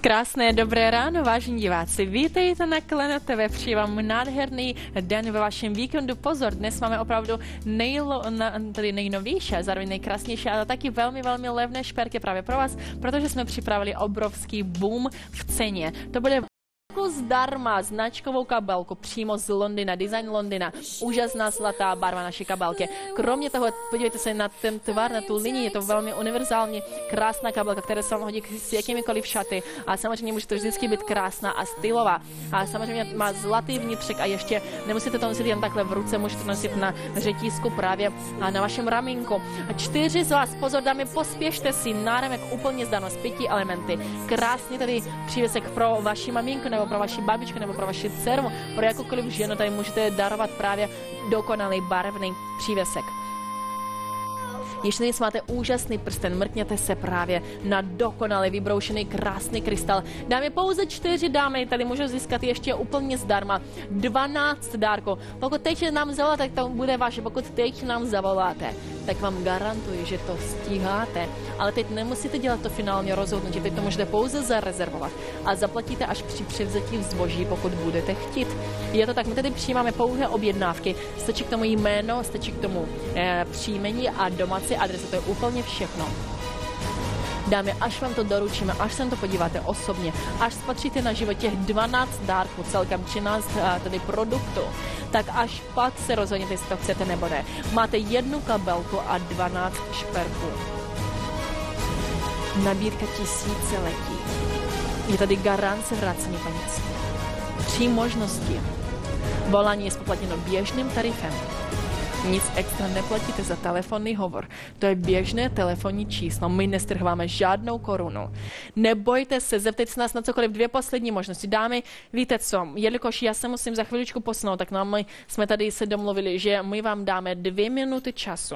Krásné dobré ráno, vážení diváci. Vítejte na Klena TV. Přeji vám nádherný den ve vašem víkendu. Pozor, dnes máme opravdu nejnovější a zároveň nejkrásnější, ale taky velmi levné šperky právě pro vás, protože jsme připravili obrovský boom v ceně. To bude zdarma značkovou kabelku přímo z Londýna, design Londýna. Úžasná zlatá barva naší kabelky. Kromě toho, podívejte se na ten tvar, na tu linii, je to velmi univerzální, krásná kabelka, která se vám hodí s jakýmikoliv šaty. A samozřejmě může to vždycky být krásná a stylová. A samozřejmě má zlatý vnitřek a ještě nemusíte to nosit jen takhle v ruce, můžete to nosit na řetízku právě na vašem ramínku. 4 z vás, pozor dámy, pospěšte si, náramek úplně zdarma s 5 elementy. Krásně tady přívěsek pro vaši maminku nebo pro vaši babičku nebo pro vaši dceru, pro jakoukoliv ženu, tady můžete darovat právě dokonalý barevný přívěsek. Ještě dnes máte úžasný prsten, mrkněte se právě na dokonale vybroušený krásný krystal. Dáme pouze 4 dámy, tady můžou získat ještě úplně zdarma 12 dárků. Pokud teď nám zavoláte, tak to bude vaše, pokud teď nám zavoláte, tak vám garantuji, že to stíháte. Ale teď nemusíte dělat to finální rozhodnutí, teď to můžete pouze zarezervovat a zaplatíte až při převzetí zboží, pokud budete chtít. Je to tak, my tady přijímáme pouhé objednávky, stačí k tomu jméno, stačí k tomu příjmení a domácí adresa, to je úplně všechno. Dámy, až vám to doručíme, až se to podíváte osobně, až spatříte na životě 12 dárků, celkem 13 tedy produktů, tak až pak se rozhodněte, jestli to chcete nebo ne. Máte 1 kabelku a 12 šperků. Nabídka tisíciletí. Je tady garance vrácení peněz. 3 možnosti. Volání je spoplatněno běžným tarifem. Nic extra neplatíte za telefonní hovor. To je běžné telefonní číslo. My nestrháváme žádnou korunu. Nebojte se, zeptejte se nás na cokoliv. 2 poslední možnosti. Dámy, víte co, jelikož já se musím za chviličku posunout, tak my jsme tady se domluvili, že my vám dáme 2 minuty času.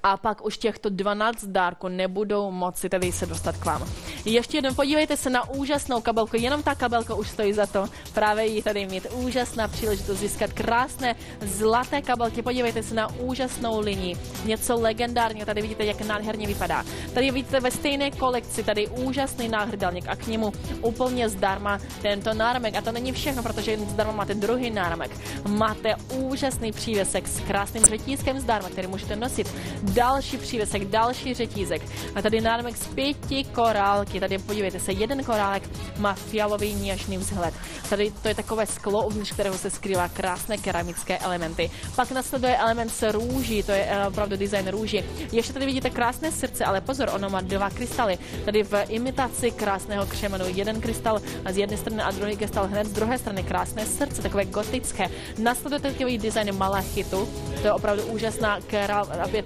A pak už těchto 12 dárků nebudou moci tady se dostat k vám. Ještě jednou podívejte se na úžasnou kabelku, jenom ta kabelka už stojí za to právě ji tady mít. Úžasná příležitost získat krásné zlaté kabelky, podívejte se na úžasnou linii, něco legendárního, tady vidíte, jak nádherně vypadá. Tady vidíte ve stejné kolekci, tady úžasný náhrdelník a k němu úplně zdarma tento náramek. A to není všechno, protože zdarma máte druhý náramek. Máte úžasný přívěsek s krásným řetízkem zdarma, který můžete nosit. Další přívěsek, další řetízek. A tady náramek z 5 korálky. Tady podívejte se, 1 korálek má fialový něžný vzhled. Tady to je takové sklo, uvnitř kterého se skrývá krásné keramické elementy. Pak nasleduje element z růží, to je opravdu design růží. Ještě tady vidíte krásné srdce, ale pozor, ono má 2 krystaly. Tady v imitaci krásného křemenu 1 krystal z jedné strany a druhý krystal hned z druhé strany, krásné srdce, takové gotické. Nasleduje takový design malachitu, to je opravdu úžasná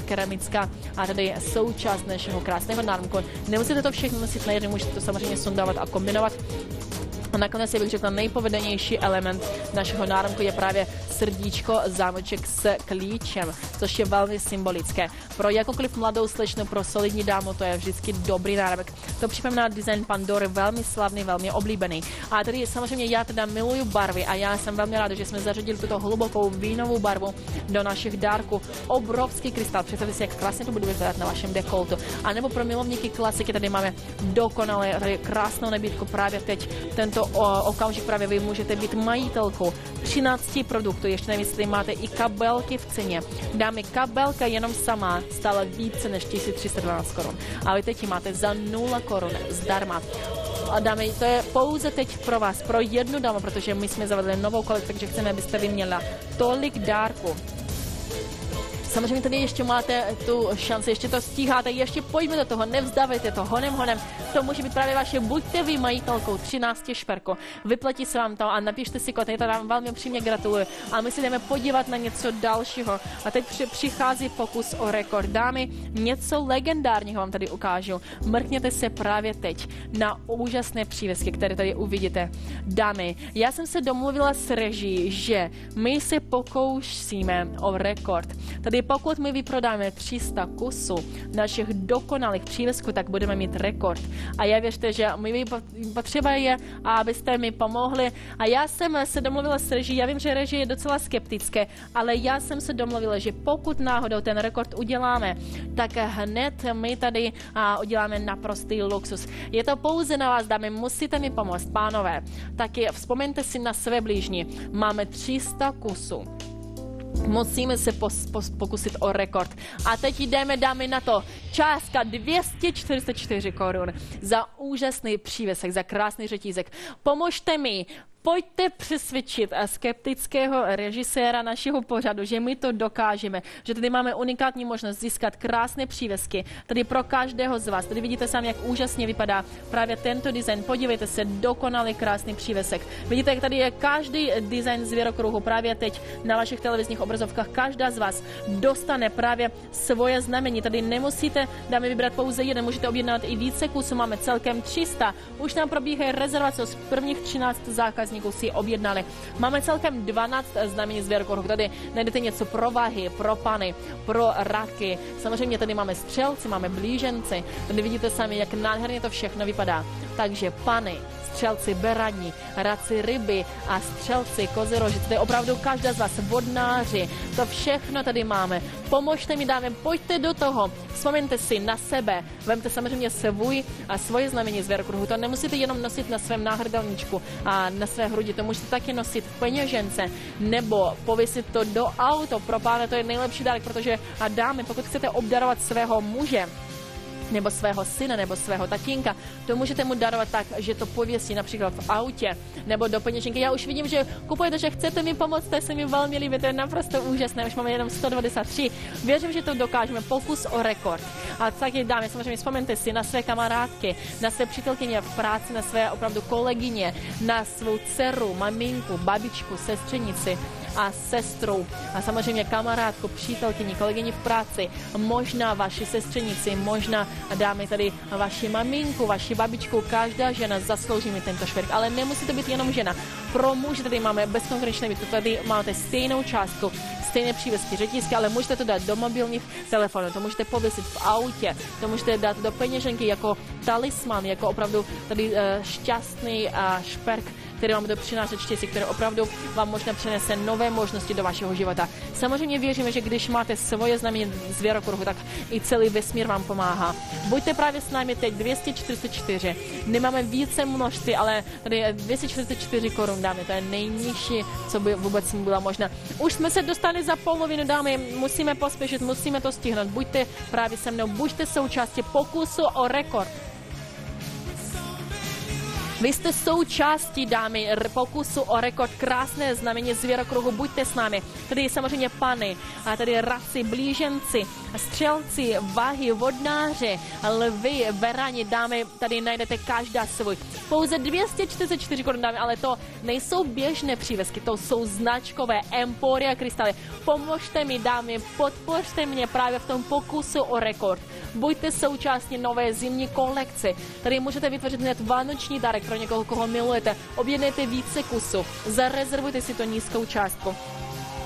keramická a tady součást našeho krásného náramku. Nemusíte to všechno nosit na jednu, můžete to samozřejmě sundávat a kombinovat. A nakonec bych řekla, nejpovedenější element našeho náramku je právě srdíčko, zámoček s klíčem, což je velmi symbolické. Pro jakoukoliv mladou slečnu, pro solidní dámu, to je vždycky dobrý náramek. To připomíná design Pandory, velmi slavný, velmi oblíbený. A tady samozřejmě já teda miluju barvy a já jsem velmi ráda, že jsme zařadili tuto hlubokou vínovou barvu do našich dárků. Obrovský krystal, představte si, jak krásně to bude vypadat na vašem dekoltu. A nebo pro milovníky klasiky tady máme dokonale krásnou nabídku právě teď. Tento okamžik právě vy můžete být majitelkou 13 produktů, ještě nevím, jestli máte i kabelky v ceně. Dámy, kabelka jenom sama stála více než 1312 korun. A vy teď máte za 0 korun zdarma. A dámy, to je pouze teď pro vás, pro 1 dámu, protože my jsme zavedli novou kolekci, takže chceme, abyste vy měla tolik dárků. Samozřejmě tady ještě máte tu šanci, ještě to stíháte, ještě pojďme do toho, nevzdávejte to, honem. To může být právě vaše, buďte vy majitelkou 13 šperků, vyplatí se vám to a napište si kód, já to vám velmi upřímně gratuluju. A my si jdeme podívat na něco dalšího. A teď přichází pokus o rekord. Dámy, něco legendárního vám tady ukážu. Mrkněte se právě teď na úžasné přívěsky, které tady uvidíte. Dámy, já jsem se domluvila s režií, že my se pokoušíme o rekord. Tady pokud my vyprodáme 300 kusů našich dokonalých přívěsků, tak budeme mít rekord. A já věřte, že my potřeba je, abyste mi pomohli. A já jsem se domluvila s reží, já vím, že režie je docela skeptické, ale já jsem se domluvila, že pokud náhodou ten rekord uděláme, tak hned my tady uděláme naprostý luxus. Je to pouze na vás, dámy, musíte mi pomoct, pánové. Taky vzpomeňte si na své blížní. Máme 300 kusů. Musíme se pokusit o rekord. A teď jdeme, dámy, na to. Částka 244 korun za úžasný přívěsek, za krásný řetízek. Pomožte mi. Pojďte přesvědčit skeptického režiséra našeho pořadu, že my to dokážeme, že tady máme unikátní možnost získat krásné přívěsky, tady pro každého z vás. Tady vidíte sami, jak úžasně vypadá právě tento design. Podívejte se, dokonalý krásný přívěsek. Vidíte, jak tady je každý design zvěrokruhu právě teď na vašich televizních obrazovkách. Každá z vás dostane právě svoje znamení. Tady nemusíte, dáme vybrat pouze jeden, můžete objednat i více kusů, máme celkem 300. Už nám probíhají rezervace, z prvních 13 zákazníků si objednali. Máme celkem 12 znamení zvěrokruhu. Tady najdete něco pro vahy, pro pany, pro raky. Samozřejmě tady máme střelci, máme blíženci. Tady vidíte sami, jak nádherně to všechno vypadá. Takže pany, střelci berani, raci ryby a střelci koziroži. To je opravdu každá z vás, vodnáři. To všechno tady máme. Pomožte mi, dáme, pojďte do toho. Vzpomeňte si na sebe. Vemte samozřejmě svoje znamení zvěrokruhu. To nemusíte jenom nosit na svém náhrdelníčku a na své hrudi. To můžete taky nosit v peněžence nebo pověsit to do auta. Pro pána to je nejlepší dárek, protože dámy, pokud chcete obdarovat svého muže, nebo svého syna, nebo svého tatínka, to můžete mu darovat tak, že to pověsí například v autě, nebo do peněženky. Já už vidím, že kupujete, že chcete mi pomoct, to se mi velmi líbí, to je naprosto úžasné, už máme jenom 193. Věřím, že to dokážeme, pokus o rekord. A taky dáme, samozřejmě vzpomeňte si na své kamarádky, na své přítelkyně v práci, na své opravdu kolegyně, na svou dceru, maminku, babičku, sestřenici a sestru a samozřejmě kamarádku, přítelkyni, kolegyni v práci, možná vaši sestřenici, možná dáme tady vaši maminku, vaši babičku, každá žena zaslouží mi tento šperk, ale nemusí to být jenom žena. Pro muže tady máme bezkonkurenčné byty, tady máte stejnou částku, stejné přívěsky, řetízky, ale můžete to dát do mobilních telefonů, to můžete pověsit v autě, to můžete dát do peněženky jako talisman, jako opravdu tady šťastný šperk, který vám bude přinášet štěstí, který opravdu vám možná přinese nové možnosti do vašeho života. Samozřejmě věříme, že když máte svoje znamení zvěrokruhu, tak i celý vesmír vám pomáhá. Buďte právě s námi teď 244. Nemáme více množství, ale tady 244 korun dáme, to je nejnižší, co by vůbec bylo možné. Už jsme se dostali za polovinu, dámy, musíme pospěšit, musíme to stihnout. Buďte právě se mnou, buďte součástí pokusu o rekord. Vy jste součástí, dámy, pokusu o rekord, krásné znamení zvěrokruhu, buďte s námi. Tady samozřejmě pany, a tady raci, blíženci, střelci, vahy, vodnáři, lvy, berani, dámy, tady najdete každá svůj. Pouze 244 korun, dámy, ale to nejsou běžné přívěsky, to jsou značkové Emporia krystaly. Pomožte mi, dámy, podpořte mě právě v tom pokusu o rekord. Buďte součástí nové zimní kolekce. Tady můžete vytvořit hned vánoční dárek pro někoho, koho milujete. Objednejte více kusů, zarezervujte si to nízkou částku.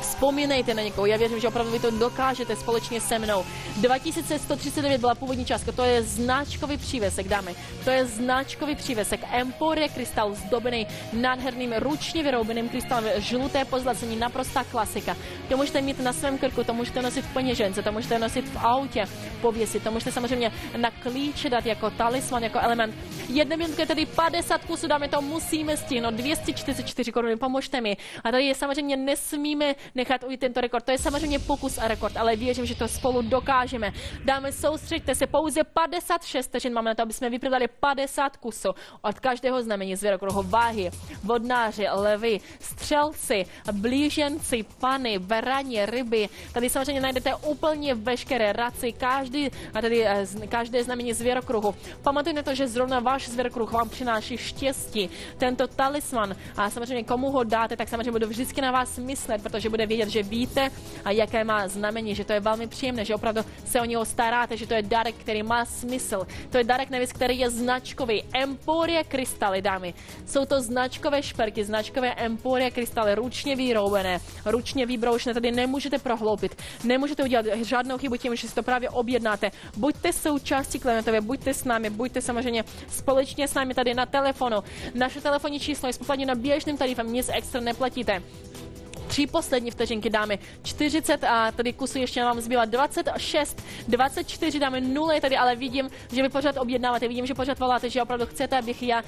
Vzpomínejte na někoho, já věřím, že opravdu vy to dokážete společně se mnou. 2139 byla původní částka, to je značkový přívěsek, dámy. To je značkový přívěsek Emporia krystal zdobený nádherným ručně vyrobeným krystalem, žluté pozlacení, naprostá klasika. To můžete mít na svém krku, to můžete nosit v peněžence, to můžete nosit v autě, pověsit, to můžete samozřejmě na klíče dát jako talisman, jako element. Jedna minutka, tedy 50 kusů, dáme, to musíme stihnout, 244 koruny, pomožte mi. A tady je samozřejmě nesmíme nechat ujít tento rekord. To je samozřejmě pokus a rekord, ale věřím, že to spolu dokážeme. Dáme, soustřeďte se, pouze 56 vteřin máme na to, aby jsme vyprodali 50 kusů od každého znamení zvěrokruhu, váhy, vodnáři, levy, střelci, blíženci, pany, berani, ryby. Tady samozřejmě najdete úplně veškeré raci, každé znamení zvěrokruhu. Pamatujte na to, že zrovna váš zvěrokruh vám přináší štěstí. Tento talisman a samozřejmě komu ho dáte, tak samozřejmě budu vždycky na vás myslet, protože bude vědět, vidět, že víte, a jaké má znamení, že to je velmi příjemné, že opravdu se o něho staráte, že to je dárek, který má smysl. To je dárek navíc, který je značkový. Emporia krystaly, dámy. Jsou to značkové šperky, značkové Emporia krystaly, ručně vyrobené, ručně vybroušené, tady nemůžete prohloubit, nemůžete udělat žádnou chybu tím, že si to právě objednáte. Buďte součástí Klementové, buďte s námi, buďte samozřejmě společně s námi tady na telefonu. Naše telefonní číslo je spoplatněno běžným tarifem, nic extra neplatíte. 3 poslední vteřinky dáme 40 a tady kusů ještě vám zbývá 26, 24 dáme 0 je tady, ale vidím, že vy pořád objednáváte, vidím, že pořád voláte, že opravdu chcete, abych já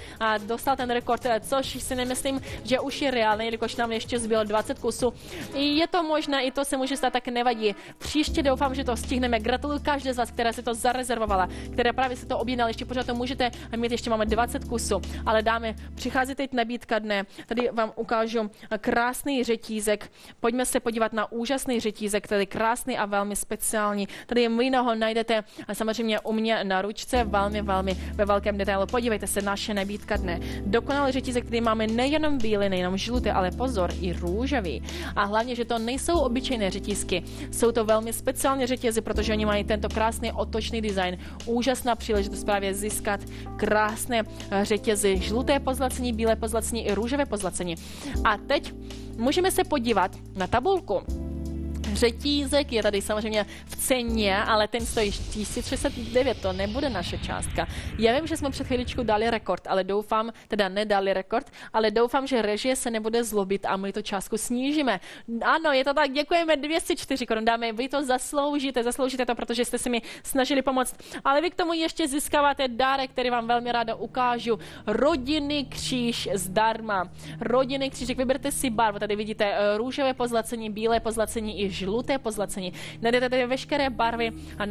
dostal ten rekord, což si nemyslím, že už je reálný, jelikož nám ještě zbylo 20 kusů. Je to možné, i to se může stát, tak nevadí. Příště doufám, že to stihneme. Gratuluju každé z vás, která si to zarezervovala, která právě si to objednala, ještě pořád to můžete mít, ještě máme 20 kusů, ale dáme, přichází teď nabídka dne, tady vám ukážu krásný řetízek. Pojďme se podívat na úžasný řetízek, který je krásný a velmi speciální. Tady vy ho najdete samozřejmě u mě na ručce, velmi ve velkém detailu. Podívejte se, naše nabídka dne. Dokonalý řetízek, který máme nejenom bílý, nejenom žlutý, ale pozor, i růžový. A hlavně, že to nejsou obyčejné řetízky, jsou to velmi speciální řetězy, protože oni mají tento krásný otočný design. Úžasná příležitost právě získat krásné řetězy, žluté pozlacení, bílé pozlacení i růžové pozlacení. A teď můžeme se podívat na tabulku. Řetízek je tady samozřejmě v ceně, ale ten stojí 1069, to nebude naše částka. Já vím, že jsme před chvíličkou dali rekord, ale doufám, teda nedali rekord, ale doufám, že režie se nebude zlobit a my tu částku snížíme. Ano, je to tak, děkujeme, 204 korun, dáme, vy to zasloužíte to, protože jste si mi snažili pomoct, ale vy k tomu ještě získáváte dárek, který vám velmi ráda ukážu. Rodinný kříž zdarma. Rodinný křížek, vyberte si barvu, tady vidíte růžové pozlacení, bílé pozlacení i žluté pozlacení. Najdete tady veškeré barvy a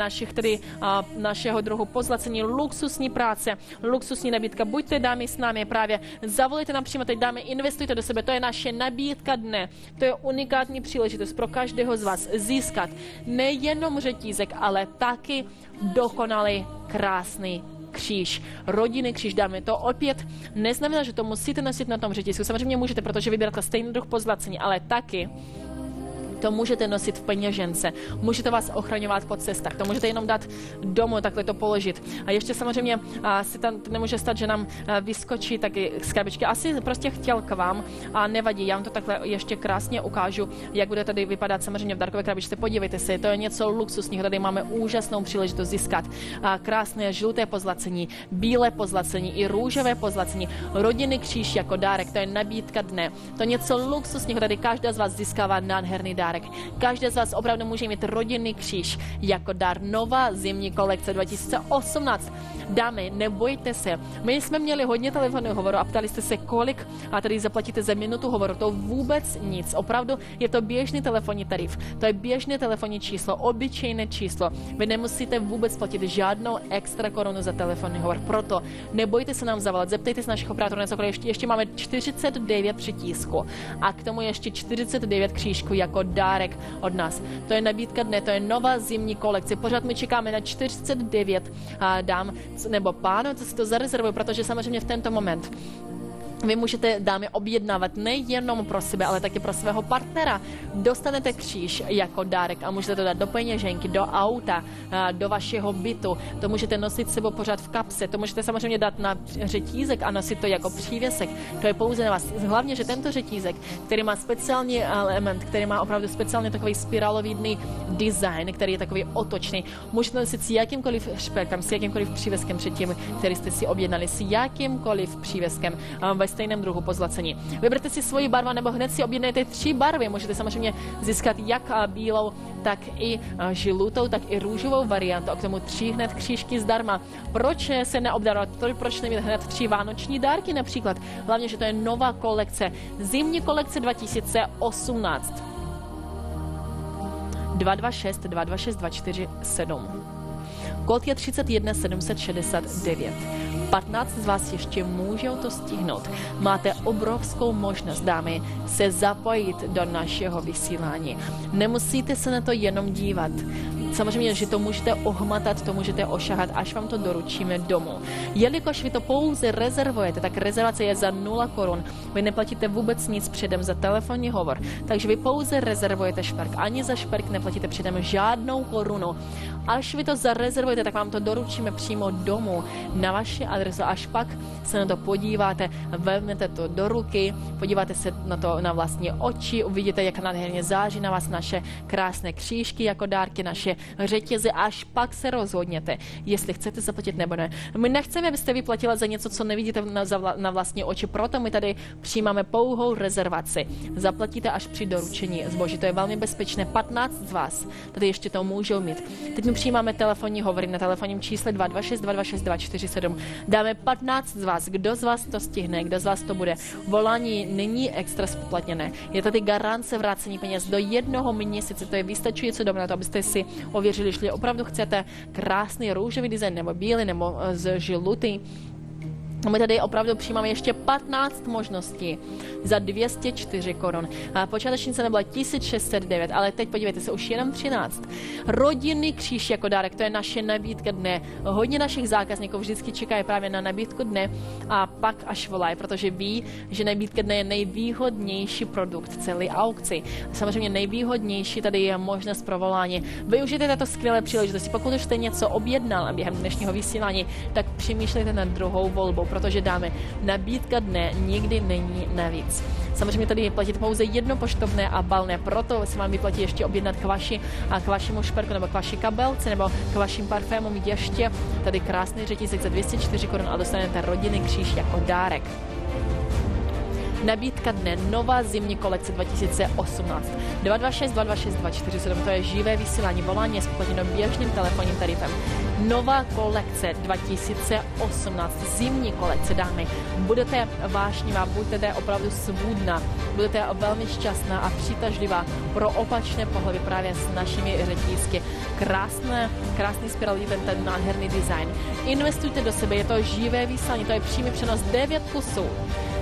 našeho druhu pozlacení, luxusní práce, luxusní nabídka. Buďte dámy s námi právě, zavolejte nám přímo teď dámy, investujte do sebe, to je naše nabídka dne. To je unikátní příležitost pro každého z vás získat nejenom řetízek, ale taky dokonalý, krásný kříž. Rodinný kříž, dáme, to opět neznamená, že to musíte nosit na tom řetízku. Samozřejmě můžete, protože vybíráte stejný druh pozlacení, ale taky to můžete nosit v peněžence, můžete vás ochraňovat po cestách, to můžete jenom dát domů, takhle to položit. A ještě samozřejmě si tam nemůže stát, že nám vyskočí taky z krabičky. Asi prostě chtěl k vám a nevadí, já vám to takhle ještě krásně ukážu, jak bude tady vypadat samozřejmě v dárkové krabičce. Podívejte se, to je něco luxusního, tady máme úžasnou příležitost získat krásné žluté pozlacení, bílé pozlacení i růžové pozlacení, rodinný kříž jako dárek, to je nabídka dne. To něco luxusního, tady každá z vás získává nádherný dárek. Každý z vás opravdu může mít rodinný kříž jako dar. Nová zimní kolekce 2018. Dámy, nebojte se. My jsme měli hodně telefonních hovorů a ptali jste se, kolik a tady zaplatíte za minutu hovoru. To vůbec nic. Opravdu je to běžný telefonní tarif. To je běžné telefonní číslo, obyčejné číslo. Vy nemusíte vůbec platit žádnou extra korunu za telefonní hovor. Proto nebojte se nám zavolat. Zeptejte se našich operátorů na cokoliv. Ještě máme 49 přitísků a k tomu ještě 49 křížků jako dárek od nás. To je nabídka dne, to je nová zimní kolekce. Pořád my čekáme na 49 dám nebo pánů, co si to zarezervují, protože samozřejmě v tento moment vy můžete, dámy, objednávat nejenom pro sebe, ale taky pro svého partnera. Dostanete kříž jako dárek a můžete to dát do peněženky, do auta, do vašeho bytu. To můžete nosit sebou pořád v kapse. To můžete samozřejmě dát na řetízek a nosit to jako přívěsek. To je pouze na vás. Hlavně, že tento řetízek, který má speciální element, který má opravdu speciálně takový spirálový design, který je takový otočný, můžete nosit s jakýmkoliv šperkem, s jakýmkoliv přívěskem předtím, který jste si objednali, s jakýmkoliv přívěskem ve stejném druhu pozlacení. Vyberte si svoji barvu nebo hned si objednejte 3 barvy. Můžete samozřejmě získat jak bílou, tak i žlutou, tak i růžovou variantu. A k tomu 3 hned křížky zdarma. Proč se neobdarovat? Proč nemít hned 3 vánoční dárky například? Hlavně, že to je nová kolekce. Zimní kolekce 2018. 226 226 247. Kód je 31 769. 15 z vás ještě můžou to stihnout. Máte obrovskou možnost, dámy, se zapojit do našeho vysílání. Nemusíte se na to jenom dívat. Samozřejmě, že to můžete ohmatat, to můžete ošahat, až vám to doručíme domů. Jelikož vy to pouze rezervujete, tak rezervace je za 0 korun. Vy neplatíte vůbec nic předem za telefonní hovor, takže vy pouze rezervujete šperk. Ani za šperk neplatíte předem žádnou korunu. Až vy to zarezervujete, tak vám to doručíme přímo domů na vaši adresu. Až pak se na to podíváte, vezmete to do ruky, podíváte se na to na vlastní oči, uvidíte, jak nádherně září na vás naše krásné křížky jako dárky, naše řetězy, až pak se rozhodněte, jestli chcete zaplatit nebo ne. My nechceme, abyste vyplatila za něco, co nevidíte na vlastní oči, proto my tady přijímáme pouhou rezervaci. Zaplatíte až při doručení zboží, to je velmi bezpečné. 15 z vás tady ještě to můžou mít. Teď my přijímáme telefonní hovory na telefonním čísle 226 226 247. Dáme 15 z vás. Kdo z vás to stihne, kdo z vás to bude? Volání není extra spoplatněné. Je tady garance vrácení peněz do 1 měsíce. To je vystačující doba na to, abyste si ověřili, jestli opravdu chcete krásný růžový design, nebo bílý, nebo žlutý. My tady opravdu přijímáme ještě 15 možností za 204 korun. Počáteční cena byla 1609, ale teď podívejte se, už jenom 13. Rodinný kříž jako dárek, to je naše nabídka dne. Hodně našich zákazníků vždycky čekají právě na nabídku dne a pak až volají, protože ví, že nabídka dne je nejvýhodnější produkt celé aukci. Samozřejmě nejvýhodnější tady je možnost pro volání. Využijte tato skvělé příležitosti. Pokud už jste něco objednal během dnešního vysílání, tak přemýšlejte nad druhou volbou, protože dáme nabídka dne nikdy není navíc. Samozřejmě tady platíte pouze jedno poštovné a balné, proto se vám vyplatí ještě objednat k vašemu šperku nebo k vaší kabelce nebo k vašim parfémům ještě tady krásný řetízek za 204 korun a dostanete rodinný kříž jako dárek. Nabídka dne, nová zimní kolekce 2018. 226 226 247, to je živé vysílání, volání je spoplatněno běžným telefonním tarifem. Nová kolekce 2018, zimní kolekce, dámy. Budete vášnivá, budete opravdu svůdná, budete velmi šťastná a přitažlivá pro opačné pohlaví právě s našimi řetízky. Krásný spirální, ten nádherný design. Investujte do sebe, je to živé vysílání, to je přímý přenos 9 kusů.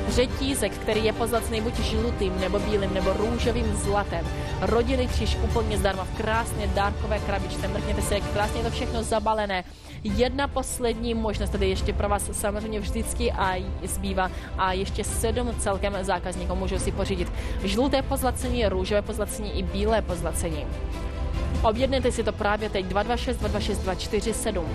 Řetízek, který je pozlacený buď žlutým, nebo bílým, nebo růžovým zlatem. Rodinný kříž úplně zdarma v krásné dárkové krabičce. Mrkněte se, jak krásně je to všechno zabalené. Jedna poslední možnost, tady ještě pro vás samozřejmě vždycky a zbývá a ještě 7 celkem zákazníků můžou si pořídit žluté pozlacení, růžové pozlacení i bílé pozlacení. Objednejte si to právě teď 226 226 247.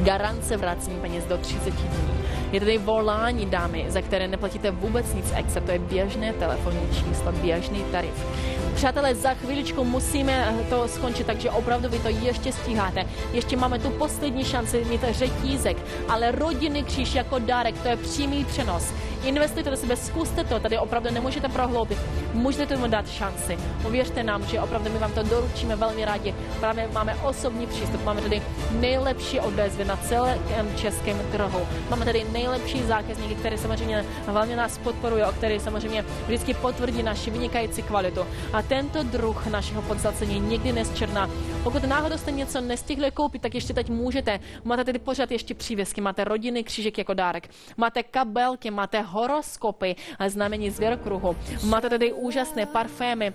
Garance vrácení peněz do 30 dní. Je tady volání, dámy, za které neplatíte vůbec nic extra, to je běžné telefonní číslo, běžný tarif. Přátelé, za chviličku musíme to skončit, takže opravdu vy to ještě stíháte. Ještě máme tu poslední šanci mít řetízek, ale rodinný kříž jako dárek, to je přímý přenos. Investujte do sebe, zkuste to, tady opravdu nemůžete prohloubit, můžete tomu dát šanci. Uvěřte nám, že opravdu my vám to doručíme velmi rádi. Právě máme osobní přístup, máme tady nejlepší odezvy na celém českém trhu. Máme tady nejlepší zákazníky, které samozřejmě velmi nás podporují, které samozřejmě vždycky potvrdí naši vynikající kvalitu. A tento druh našeho podzlacení nikdy nesčerná. Pokud náhodou jste něco nestihli koupit, tak ještě teď můžete. Máte tady pořád ještě přívěsky, máte rodinný křížek jako dárek, máte kabelky, máte horoskopy, znamení zvěrokruhu, máte tady úžasné parfémy,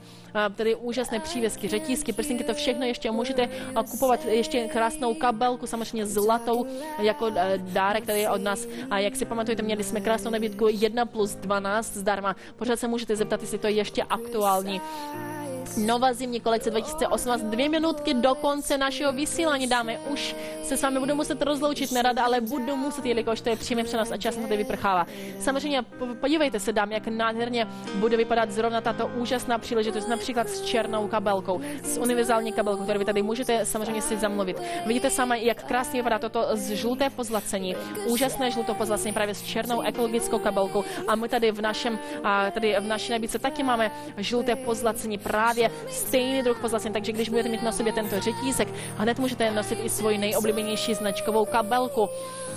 tady úžasné přívěsky, řetízky, prstinky, to všechno ještě můžete kupovat, ještě krásnou kabelku, samozřejmě zlatou jako dárek tady od nás. A jak si pamatujete, měli jsme krásnou nabídku 1+12 zdarma. Pořád se můžete zeptat, jestli to je ještě aktuální. Nová zimní kolekce 2018, 2 minutky do konce našeho vysílání, dáme. Už se s vámi budu muset rozloučit, nerada, ale budu muset, jelikož to je přímý přenos a čas tady vyprchává. Samozřejmě podívejte se, dámy, jak nádherně bude vypadat zrovna tato úžasná příležitost, například s černou kabelkou, s univerzální kabelkou, kterou vy tady můžete samozřejmě si zamluvit. Vidíte sami, jak krásně vypadá toto z žluté pozlacení, úžasné žluté pozlacení právě s černou ekologickou kabelkou a my tady v naší nabídce taky máme žluté pozlacení, právě stejný druh pozlacení, takže když budete mít na sobě tento řetízek, hned můžete nosit i svoji nejoblíbenější značkovou kabelku.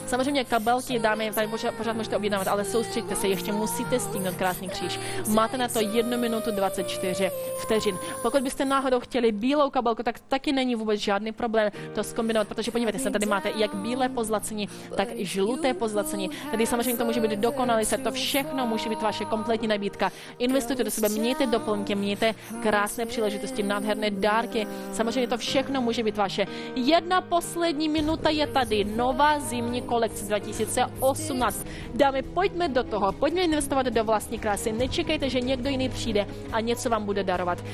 Samozřejmě kabelky, dámy, tady pořád můžete objednávat, ale soustřeďte se, ještě musíte stihnout krásný kříž. Máte na to 1 minutu 24 vteřin. Pokud byste náhodou chtěli bílou kabelku, tak taky není vůbec žádný problém to zkombinovat, protože podívejte se, tady máte jak bílé pozlacení, tak i žluté pozlacení. Tady samozřejmě to může být dokonalý set, to všechno může být vaše kompletní nabídka. Investujte do sebe, mějte doplňky, mějte krásný krásné příležitosti, nádherné dárky. Samozřejmě to všechno může být vaše. Jedna poslední minuta je tady. Nová zimní kolekce 2018. Dámy, pojďme do toho. Pojďme investovat do vlastní krásy. Nečekejte, že někdo jiný přijde a něco vám bude darovat.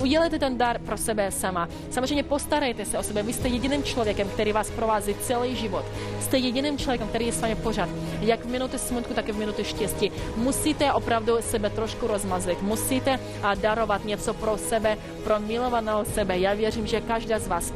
Udělejte ten dar pro sebe sama. Samozřejmě postarejte se o sebe. Vy jste jediným člověkem, který vás provází celý život. Jste jediným člověkem, který je s vámi pořád. Jak v minutě smutku, tak i v minutě štěstí. Musíte opravdu sebe trošku rozmazlit. Musíte darovat něco pro sebe, pro milovaného sebe. Já věřím, že každá z vás,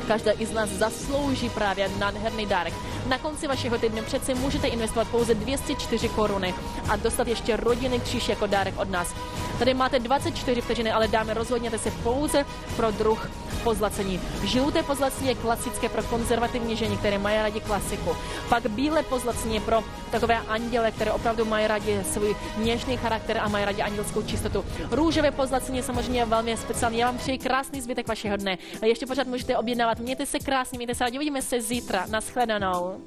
každá i z nás zaslouží právě nádherný dárek. Na konci vašeho týdne přece můžete investovat pouze 204 koruny a dostat ještě rodinný kříž jako dárek od nás. Tady máte 24 vteřiny, ale dáme, rozhodněte se pouze pro druh pozlacení. Žluté pozlacení je klasické pro konzervativní ženy, které mají rádi klasiku. Pak bílé pozlacení je pro takové anděle, které opravdu mají rádi svůj něžný charakter a mají rádi andělskou čistotu. Růžové pozlacení je samozřejmě velmi speciální. Já vám přeji krásný zbytek vašeho dne. A ještě pořád můžete objednávat. Mějte se krásně, mějte se rádi. Uvidíme se zítra. Naschledanou.